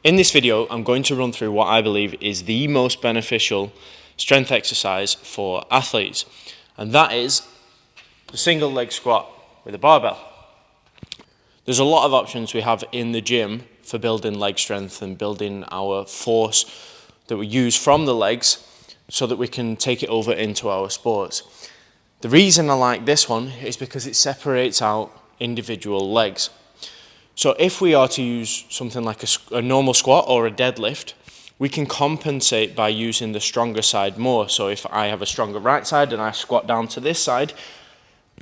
In this video, I'm going to run through what I believe is the most beneficial strength exercise for athletes, and that is the single leg squat with a barbell. There's a lot of options we have in the gym for building leg strength and building our force that we use from the legs so that we can take it over into our sports. The reason I like this one is because it separates out individual legs. So if we are to use something like a normal squat or a deadlift, we can compensate by using the stronger side more. So if I have a stronger right side and I squat down to this side,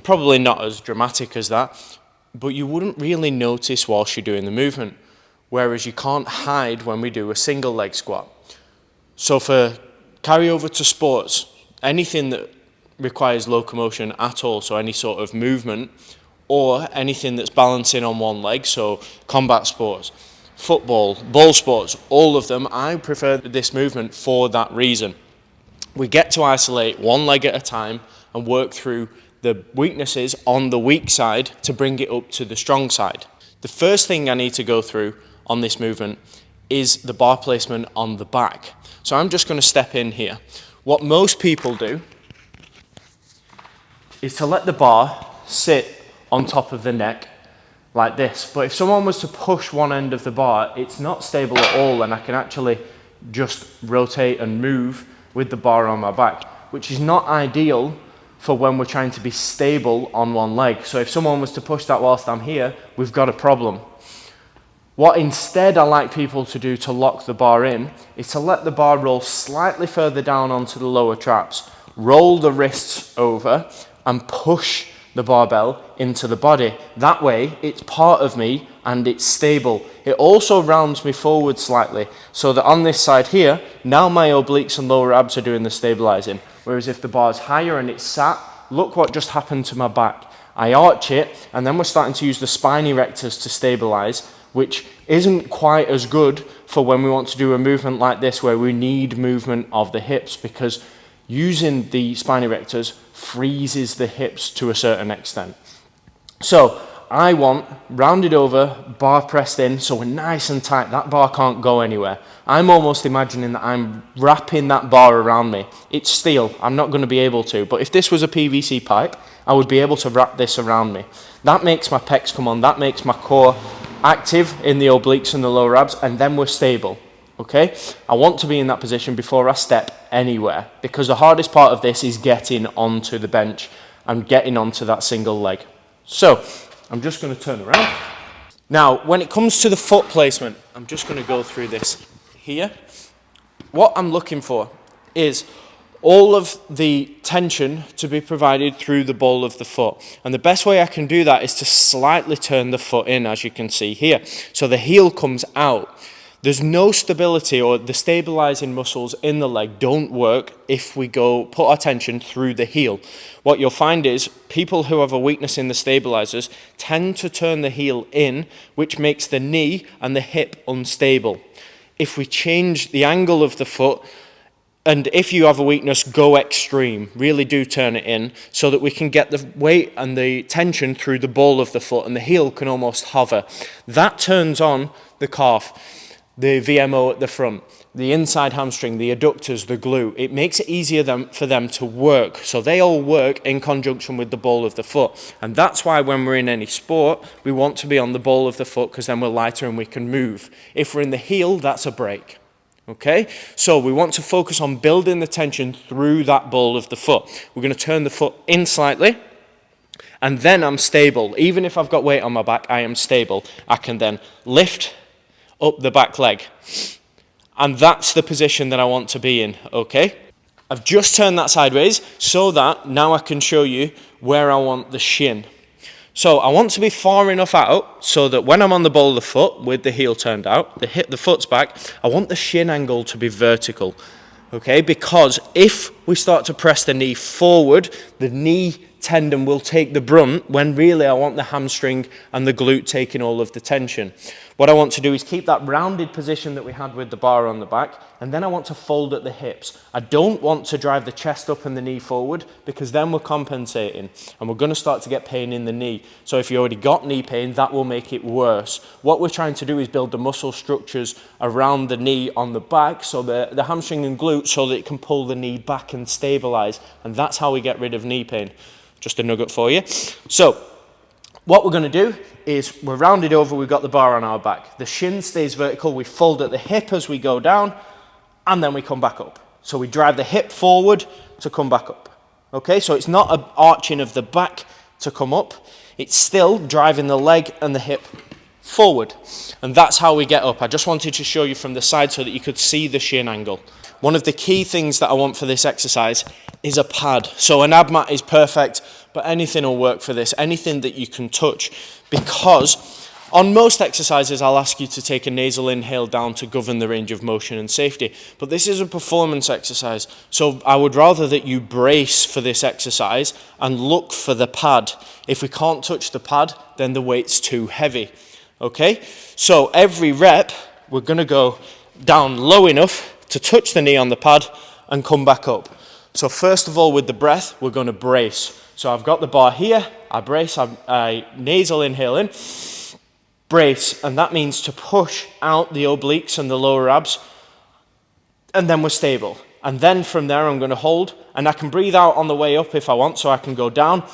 probably not as dramatic as that, but you wouldn't really notice whilst you're doing the movement, whereas you can't hide when we do a single leg squat. So for carry over to sports, anything that requires locomotion at all, so any sort of movement, or anything that's balancing on one leg, so combat sports, football, ball sports, all of them, I prefer this movement for that reason. We get to isolate one leg at a time and work through the weaknesses on the weak side to bring it up to the strong side. The first thing I need to go through on this movement is the bar placement on the back. So I'm just going to step in here. What most people do is to let the bar sit on top of the neck like this. But if someone was to push one end of the bar, it's not stable at all, and I can actually just rotate and move with the bar on my back, which is not ideal for when we're trying to be stable on one leg. So if someone was to push that whilst I'm here, we've got a problem. What instead I like people to do to lock the bar in is to let the bar roll slightly further down onto the lower traps, roll the wrists over and push the barbell into the body. That way it's part of me and it's stable. It also rounds me forward slightly so that on this side here, now my obliques and lower abs are doing the stabilizing. Whereas if the bar's higher and it's sat, look what just happened to my back. I arch it and then we're starting to use the spine erectors to stabilize, which isn't quite as good for when we want to do a movement like this where we need movement of the hips, because using the spine erectors freezes the hips to a certain extent. So I want rounded over, bar pressed in, so we're nice and tight. That bar can't go anywhere. I'm almost imagining that I'm wrapping that bar around me. It's steel, I'm not going to be able to, but if this was a PVC pipe, I would be able to wrap this around me. That makes my pecs come on, that makes my core active in the obliques and the lower abs, and then we're stable. Okay, I want to be in that position before I step anywhere, because the hardest part of this is getting onto the bench and getting onto that single leg. So I'm just going to turn around. Now, when it comes to the foot placement, I'm just going to go through this here. What I'm looking for is all of the tension to be provided through the ball of the foot. And the best way I can do that is to slightly turn the foot in, as you can see here. So the heel comes out. There's no stability, or the stabilizing muscles in the leg don't work if we put our tension through the heel. What you'll find is people who have a weakness in the stabilizers tend to turn the heel in, which makes the knee and the hip unstable. If we change the angle of the foot, and if you have a weakness, go extreme. Really do turn it in so that we can get the weight and the tension through the ball of the foot, and the heel can almost hover. That turns on the calf, the VMO at the front, the inside hamstring, the adductors, the glute. It makes it easier for them to work. So they all work in conjunction with the ball of the foot. And that's why when we're in any sport, we want to be on the ball of the foot, because then we're lighter and we can move. If we're in the heel, that's a break. Okay? So we want to focus on building the tension through that ball of the foot. We're going to turn the foot in slightly, and then I'm stable. Even if I've got weight on my back, I am stable. I can then lift up the back leg, and that's the position that I want to be in. Okay, I've just turned that sideways so that now I can show you where I want the shin. So I want to be far enough out so that when I'm on the ball of the foot with the heel turned out, the foot's back, I want the shin angle to be vertical. Okay, because if we start to press the knee forward, the knee tendon will take the brunt when really I want the hamstring and the glute taking all of the tension. What I want to do is keep that rounded position that we had with the bar on the back, and then I want to fold at the hips. I don't want to drive the chest up and the knee forward, because then we're compensating and we're going to start to get pain in the knee. So if you already got knee pain, that will make it worse. What we're trying to do is build the muscle structures around the knee on the back, so the hamstring and glute, so that it can pull the knee back and stabilize, and that's how we get rid of knee pain. Just a nugget for you. So what we're going to do is we're rounded over, we've got the bar on our back. The shin stays vertical, we fold at the hip as we go down, and then we come back up. So we drive the hip forward to come back up. Okay, so it's not an arching of the back to come up, it's still driving the leg and the hip forward. And that's how we get up. I just wanted to show you from the side so that you could see the shin angle. One of the key things that I want for this exercise is a pad. So an ab mat is perfect, but anything will work for this, anything that you can touch, because on most exercises I'll ask you to take a nasal inhale down to govern the range of motion and safety, but this is a performance exercise, so I would rather that you brace for this exercise and look for the pad. If we can't touch the pad, then the weight's too heavy. Okay, so every rep we're going to go down low enough to touch the knee on the pad and come back up. So first of all, with the breath, we're going to brace. So I've got the bar here, I brace, I nasal inhale in, brace, and that means to push out the obliques and the lower abs, and then we're stable. And then from there I'm going to hold, and I can breathe out on the way up if I want, so I can go down,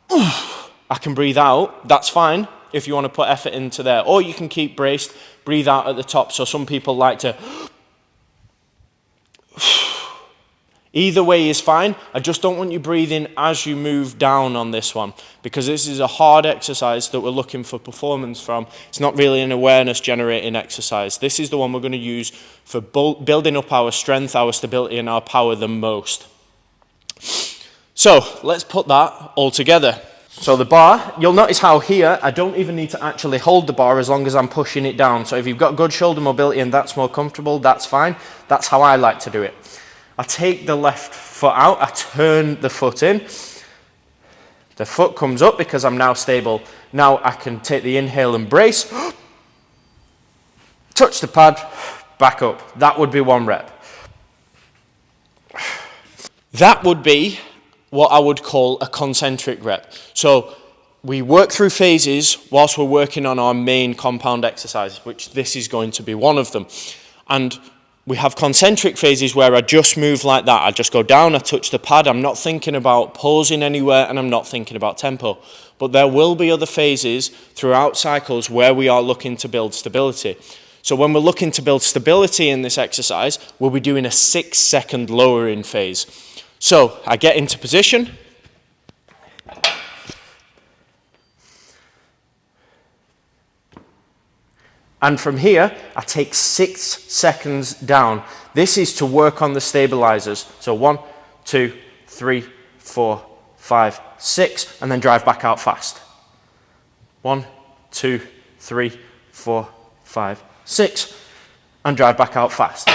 I can breathe out, that's fine if you want to put effort into there, or you can keep braced, breathe out at the top. So some people like to, either way is fine. I just don't want you breathing as you move down on this one, because this is a hard exercise that we're looking for performance from. It's not really an awareness generating exercise. This is the one we're going to use for building up our strength, our stability and our power the most. So let's put that all together. So the bar, you'll notice how here I don't even need to actually hold the bar as long as I'm pushing it down. So if you've got good shoulder mobility and that's more comfortable, that's fine. That's how I like to do it. I take the left foot out, I turn the foot in, the foot comes up because I'm now stable. Now I can take the inhale and brace, touch the pad, back up. That would be one rep. That would be what I would call a concentric rep. So we work through phases whilst we're working on our main compound exercises, which this is going to be one of them. And we have concentric phases where I just move like that. I just go down, I touch the pad, I'm not thinking about pausing anywhere, and I'm not thinking about tempo. But there will be other phases throughout cycles where we are looking to build stability. So when we're looking to build stability in this exercise, we'll be doing a 6-second lowering phase. So I get into position, and from here I take 6 seconds down. This is to work on the stabilizers. So 1, 2, 3, 4, 5, 6, and then drive back out fast. 1, 2, 3, 4, 5, 6, and drive back out fast.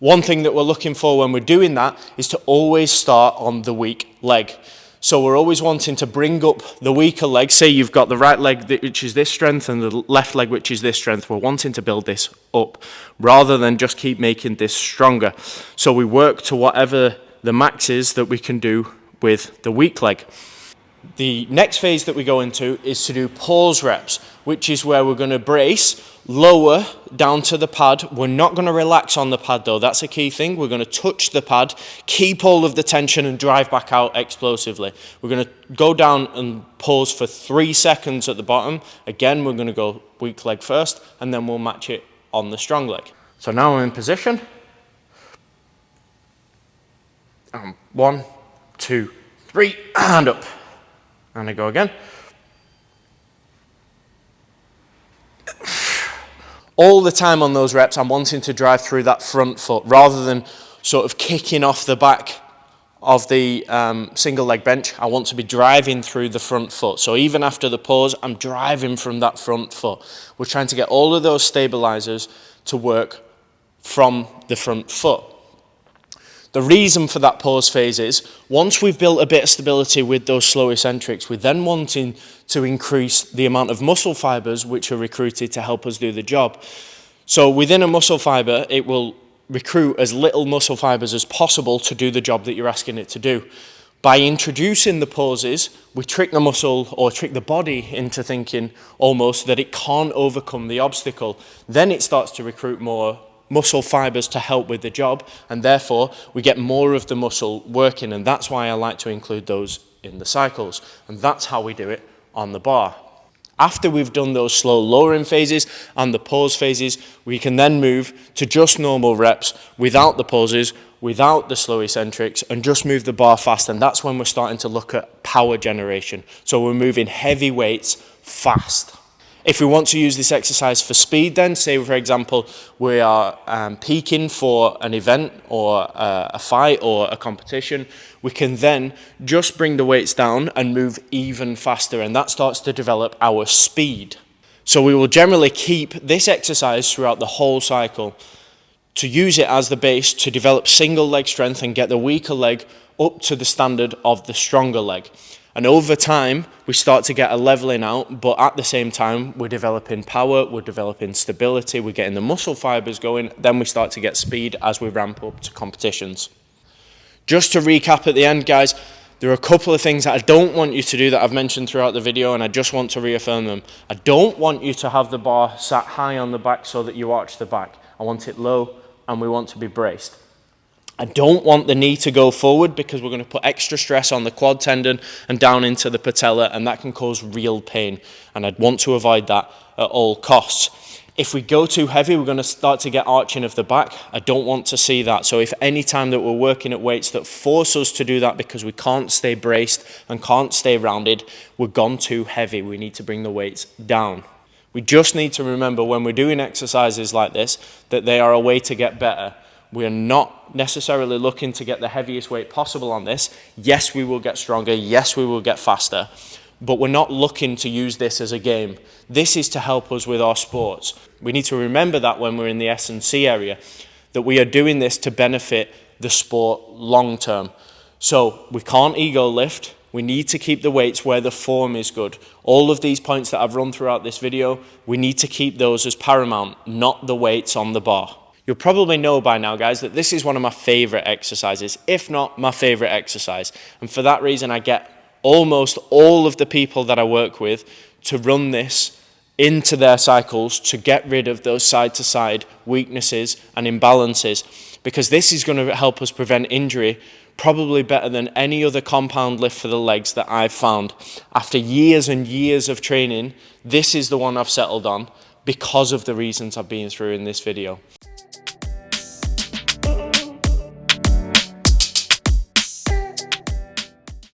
One thing that we're looking for when we're doing that is to always start on the weak leg. So we're always wanting to bring up the weaker leg. Say you've got the right leg, which is this strength, and the left leg, which is this strength. We're wanting to build this up rather than just keep making this stronger. So we work to whatever the max is that we can do with the weak leg. The next phase that we go into is to do pause reps, which is where we're going to brace, lower down to the pad. We're not going to relax on the pad though, that's a key thing. We're going to touch the pad, keep all of the tension and drive back out explosively. We're going to go down and pause for 3 seconds at the bottom. Again, we're going to go weak leg first, and then we'll match it on the strong leg. So now I'm in position. 1, 2, 3, and up. And I go again. All the time on those reps, I'm wanting to drive through that front foot rather than sort of kicking off the back of the single leg bench. I want to be driving through the front foot. So even after the pause, I'm driving from that front foot. We're trying to get all of those stabilizers to work from the front foot. The reason for that pause phase is, once we've built a bit of stability with those slow eccentrics, we're then wanting to increase the amount of muscle fibers which are recruited to help us do the job. So within a muscle fiber, it will recruit as little muscle fibers as possible to do the job that you're asking it to do. By introducing the pauses, we trick the muscle or trick the body into thinking almost that it can't overcome the obstacle. Then it starts to recruit more muscle fibers to help with the job, and therefore we get more of the muscle working, and that's why I like to include those in the cycles, and that's how we do it on the bar. After we've done those slow lowering phases and the pause phases, we can then move to just normal reps without the pauses, without the slow eccentrics, and just move the bar fast, and that's when we're starting to look at power generation. So we're moving heavy weights fast. If we want to use this exercise for speed then, say for example, we are peaking for an event or a fight or a competition, we can then just bring the weights down and move even faster, and that starts to develop our speed. So we will generally keep this exercise throughout the whole cycle to use it as the base to develop single leg strength and get the weaker leg up to the standard of the stronger leg. And over time, we start to get a leveling out, but at the same time, we're developing power, we're developing stability, we're getting the muscle fibers going, then we start to get speed as we ramp up to competitions. Just to recap at the end, guys, there are a couple of things that I don't want you to do that I've mentioned throughout the video, and I just want to reaffirm them. I don't want you to have the bar sat high on the back so that you arch the back. I want it low, and we want to be braced. I don't want the knee to go forward because we're going to put extra stress on the quad tendon and down into the patella, and that can cause real pain, and I'd want to avoid that at all costs. If we go too heavy, we're going to start to get arching of the back. I don't want to see that. So if any time that we're working at weights that force us to do that because we can't stay braced and can't stay rounded, we're gone too heavy. We need to bring the weights down. We just need to remember when we're doing exercises like this that they are a way to get better. We're not necessarily looking to get the heaviest weight possible on this. Yes, we will get stronger. Yes, we will get faster. But we're not looking to use this as a game. This is to help us with our sports. We need to remember that when we're in the S&C area, that we are doing this to benefit the sport long term. So we can't ego lift. We need to keep the weights where the form is good. All of these points that I've run throughout this video, we need to keep those as paramount, not the weights on the bar. You'll probably know by now, guys, that this is one of my favorite exercises, if not my favorite exercise. And for that reason, I get almost all of the people that I work with to run this into their cycles to get rid of those side-to-side weaknesses and imbalances, because this is going to help us prevent injury probably better than any other compound lift for the legs that I've found. After years and years of training, this is the one I've settled on because of the reasons I've been through in this video.